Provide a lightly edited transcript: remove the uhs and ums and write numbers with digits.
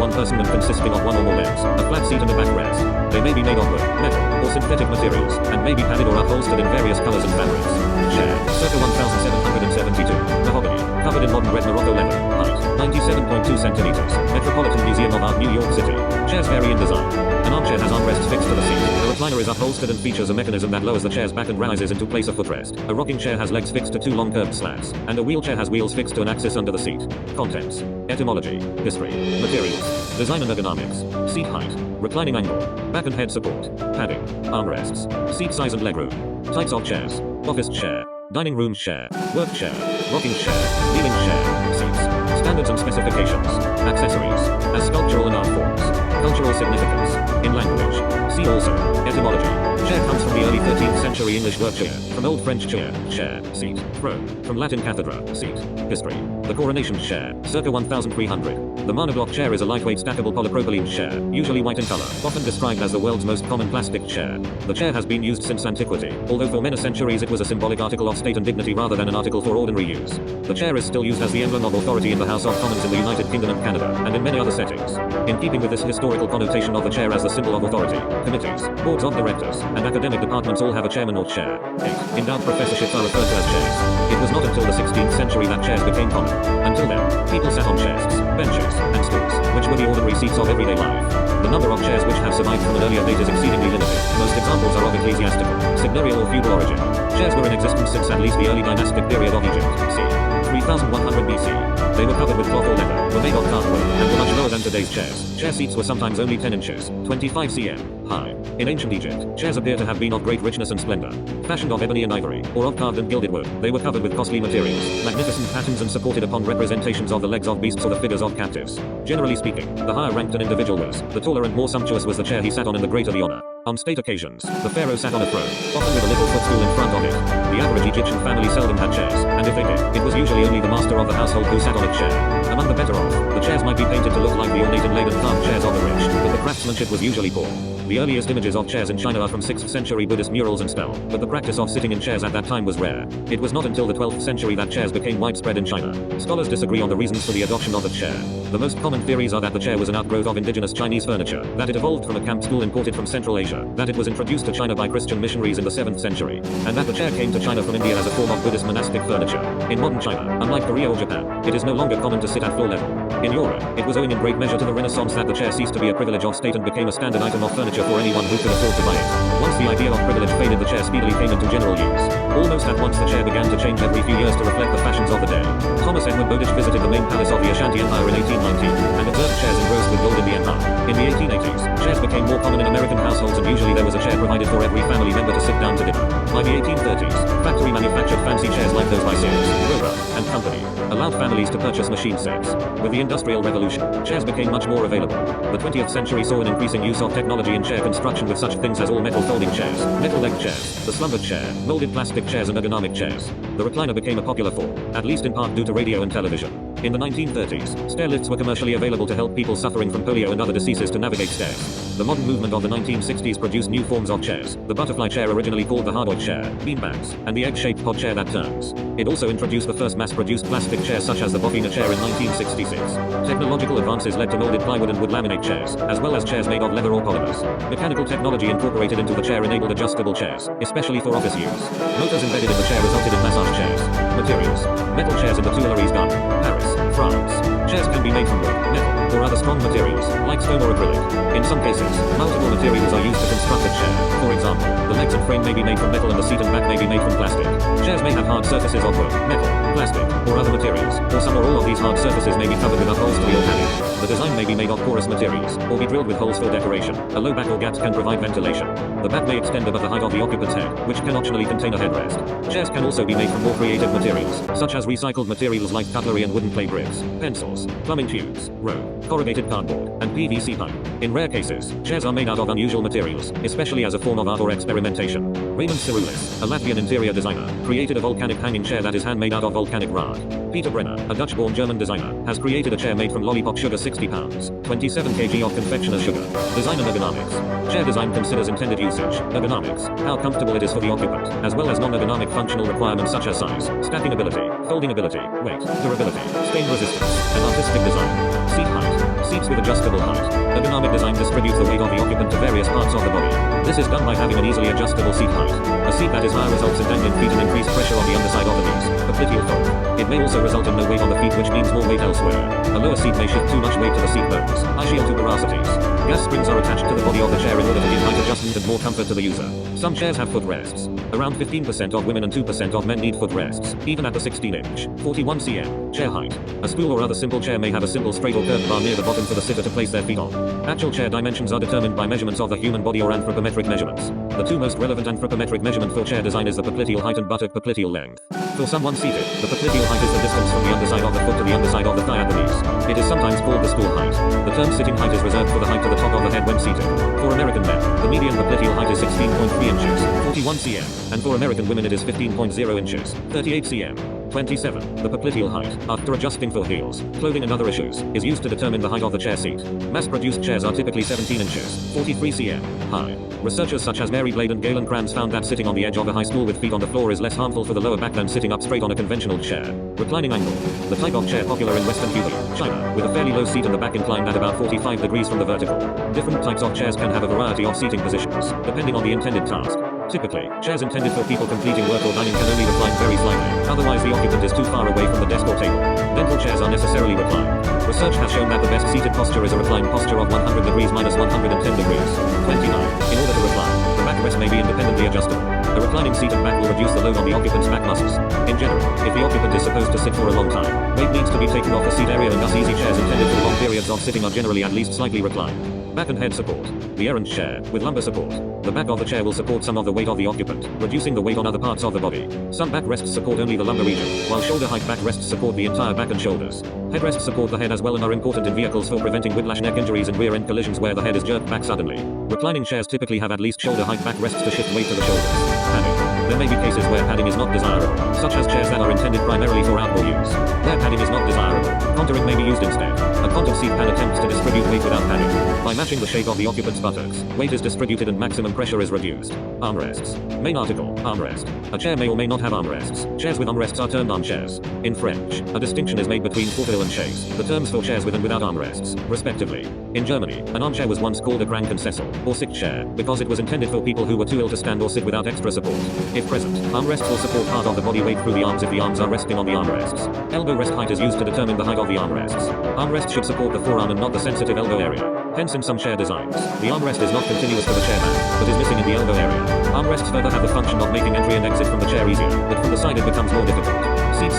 one person and consisting of one or more legs, a flat seat and a backrest. They may be made of wood, metal, or synthetic materials, and may be padded or upholstered in various colors and fabrics. Chair, circa 1772, mahogany, covered in modern red Morocco leather, height, 97.2 centimeters, Metropolitan Museum of Art, New York City. Chairs vary in design. An armchair has armrests fixed to the seat. The recliner is upholstered and features a mechanism that lowers the chair's back and rises into place a footrest. A rocking chair has legs fixed to two long curved slats, and a wheelchair has wheels fixed to an axis under the seat. Contents. Etymology. History. Materials. Design and ergonomics. Seat height. Reclining angle. Back and head support. Padding. Armrests. Seat size and legroom. Types of chairs. Office chair. Dining room chair. Work chair. Rocking chair. Kneeling chair. Seats. Standards and specifications. Accessories. As sculptural and art forms. Cultural significance. In language. See also. Etymology. Chair comes from the early 13th century English word chair, from Old French chair, seat, throne, from Latin cathedra, seat. History. The coronation chair, circa 1300. The monoblock chair is a lightweight stackable polypropylene chair, usually white in color, often described as the world's most common plastic chair. The chair has been used since antiquity, although for many centuries it was a symbolic article of state and dignity rather than an article for ordinary use. The chair is still used as the emblem of authority in the House of Commons in the United Kingdom and Canada, and in many other settings. In keeping with this historical connotation of the chair as the symbol of authority, committees, boards of directors, and academic departments all have a chairman or chair. 8. Endowed professorships are referred to as chairs. It was not until the 16th century that chairs became common. Until then, people sat on chests, benches, and stools, which were the ordinary seats of everyday life. The number of chairs which have survived from an earlier date is exceedingly limited. Most examples are of ecclesiastical, seigneurial or feudal origin. Chairs were in existence since at least the early dynastic period of Egypt, c. 3100 BC. They were covered with cloth or leather, were made of carved wood, and were much lower than today's chairs. Chair seats were sometimes only 10 inches, 25 cm, high. In ancient Egypt, chairs appear to have been of great richness and splendor. Fashioned of ebony and ivory, or of carved and gilded wood, they were covered with costly materials, magnificent patterns and supported upon representations of the legs of beasts or the figures of captives. Generally speaking, the higher ranked an individual was, the taller and more sumptuous was the chair he sat on and the greater the honor. On state occasions, the pharaoh sat on a throne, often with a little footstool in front of it. The average Egyptian family seldom had chairs, and if they did, it was usually only the master of the household who sat on a chair. Among the better off, the chairs might be painted to look like the ornate and laden carved chairs of the rich, but the craftsmanship was usually poor. The earliest images of chairs in China are from 6th century Buddhist murals and stele, but the practice of sitting in chairs at that time was rare. It was not until the 12th century that chairs became widespread in China. Scholars disagree on the reasons for the adoption of the chair. The most common theories are that the chair was an outgrowth of indigenous Chinese furniture, that it evolved from a camp stool imported from Central Asia, that it was introduced to China by Christian missionaries in the 7th century, and that the chair came to China from India as a form of Buddhist monastic furniture. In modern China, unlike Korea or Japan, it is no longer common to sit at floor level. In Europe, it was owing in great measure to the Renaissance that the chair ceased to be a privilege of state and became a standard item of furniture for anyone who could afford to buy it. Once the idea of privilege faded, the chair speedily came into general use. Almost at once the chair began to change every few years to reflect the fashions of the day. Thomas Edward Bowditch visited the main palace of the Ashanti Empire in 1819, and observed chairs engrossed with gold in the empire. In the 1880s, chairs became more common in American households and usually there was a chair provided for every family member to sit down to dinner. By the 1830s, factory manufactured fancy chairs like those by Sears, Roebuck, and Company allowed families to purchase machine sets. With the Industrial Revolution, chairs became much more available. The 20th century saw an increasing use of technology in chair construction with such things as all-metal folding chairs, metal-legged chairs, the slumber chair, molded plastic chairs and ergonomic chairs. The recliner became a popular form, at least in part due to radio and television. In the 1930s, stair lifts were commercially available to help people suffering from polio and other diseases to navigate stairs. The modern movement of the 1960s produced new forms of chairs, the butterfly chair originally called the hardwood chair, beanbags, and the egg-shaped pod chair that turns. It also introduced the first mass-produced plastic chairs such as the Bofina chair in 1966. Technological advances led to molded plywood and wood laminate chairs, as well as chairs made of leather or polymers. Mechanical technology incorporated into the chair enabled adjustable chairs, especially for office use. Motors embedded in the chair resulted in massage chairs. Materials: metal chairs in the Tuileries Garden, Paris, France. Chairs can be made from wood, metal, or other strong materials, like stone or acrylic. In some cases, multiple materials are used to construct a chair. For example, the legs and frame may be made from metal and the seat and back may be made from plastic. Chairs may have hard surfaces of wood, metal, plastic, or other materials, or some or all of these hard surfaces may be covered with upholstery or padding. The design may be made of porous materials, or be drilled with holes for decoration. A low back or gaps can provide ventilation. The back may extend above the height of the occupant's head, which can optionally contain a headrest. Chairs can also be made from more creative materials, such as recycled materials like cutlery and wooden play bricks, pencils, plumbing tubes, rope, corrugated cardboard, and PVC pipe. In rare cases, chairs are made out of unusual materials, especially as a form of art or experimentation. Raymond Cyrulis, a Latvian interior designer, created a volcanic hanging chair that is handmade out of volcanic rock. Peter Brenner, a Dutch-born German designer, has created a chair made from lollipop sugar 60 pounds, 27 kg of confectioner's sugar. Design and ergonomics. Chair design considers intended usage, ergonomics, how comfortable it is for the occupant, as well as non-ergonomic functional requirements such as size, stacking ability, folding ability, weight, durability, stain resistance, and artistic design. Seat height. Seats with adjustable height. Ergonomic design distributes the weight of the occupant to various parts of the body. This is done by having an easily adjustable seat height. A seat that is higher results in dangling feet and increased pressure on the underside of the knees. Popliteal fold. It may also result in no weight on the feet, which means more weight elsewhere. A lower seat may shift too much weight to the seat bones. Ischial tuberosities. Gas springs are attached to the body of the chair in order to give height adjustment and more comfort to the user. Some chairs have footrests. Around 15% of women and 2% of men need footrests, even at the 16-inch, 41 cm, chair height. A stool or other simple chair may have a simple straight or curved bar near the bottom for the sitter to place their feet on. Actual chair dimensions are determined by measurements of the human body or anthropometric measurements. The two most relevant anthropometric measurement for chair design is the popliteal height and buttock popliteal length. For someone seated, the popliteal height is the distance from the underside of the foot to the underside of the thigh at the knees. It is sometimes called the stool height. The term sitting height is reserved for the height to the top of the head when seated. For American men, the median popliteal height is 16.3 inches, 41 cm, and for American women it is 15.0 inches, 38 cm. 27. The popliteal height, after adjusting for heels, clothing and other issues, is used to determine the height of the chair seat. Mass-produced chairs are typically 17 inches, 43 cm, high. Researchers such as Mary Blade and Galen Kranz found that sitting on the edge of a high stool with feet on the floor is less harmful for the lower back than sitting up straight on a conventional chair. Reclining angle. The type of chair popular in Western Hubei, China, with a fairly low seat and the back inclined at about 45 degrees from the vertical. Different types of chairs can have a variety of seating positions, depending on the intended task. Typically, chairs intended for people completing work or dining can only recline very slightly, otherwise the occupant is too far away from the desk or table. Dental chairs are necessarily reclined. Research has shown that the best seated posture is a reclined posture of 100 degrees minus 110 degrees. 29. In order to recline, the backrest may be independently adjustable. A reclining seat and back will reduce the load on the occupant's back muscles. In general, if the occupant is supposed to sit for a long time, weight needs to be taken off the seat area, and thus easy chairs intended for long periods of sitting are generally at least slightly reclined. Back and head support. The errand chair, with lumbar support. The back of the chair will support some of the weight of the occupant, reducing the weight on other parts of the body. Some backrests support only the lumbar region, while shoulder height backrests support the entire back and shoulders. Headrests support the head as well and are important in vehicles for preventing whiplash neck injuries and rear-end collisions where the head is jerked back suddenly. Reclining chairs typically have at least shoulder height backrests to shift weight to the shoulders. Padding. There may be cases where padding is not desirable, such as chairs that are intended primarily for outdoor use. Where padding is not desirable, contouring may be used instead. A contour seat pad attempts to distribute weight without padding. By matching the shape of the occupant's buttocks, weight is distributed and maximum pressure is reduced. Armrests. Main article, armrest. A chair may or may not have armrests. Chairs with armrests are termed armchairs. In French, a distinction is made between fauteuil and chaise, the terms for chairs with and without armrests, respectively. In Germany, an armchair was once called a Krankensessel, or sick chair, because it was intended for people who were too ill to stand or sit without extra support. If present, armrests will support part of the body weight through the arms if the arms are resting on the armrests. Elbow rest height is used to determine the height of the armrests. Armrests should support the forearm and not the sensitive elbow area. Hence in some chair designs, the armrest is not continuous to the chair back, but is missing in the elbow area. Armrests further have the function of making entry and exit from the chair easier, but from the side it becomes more difficult. Seats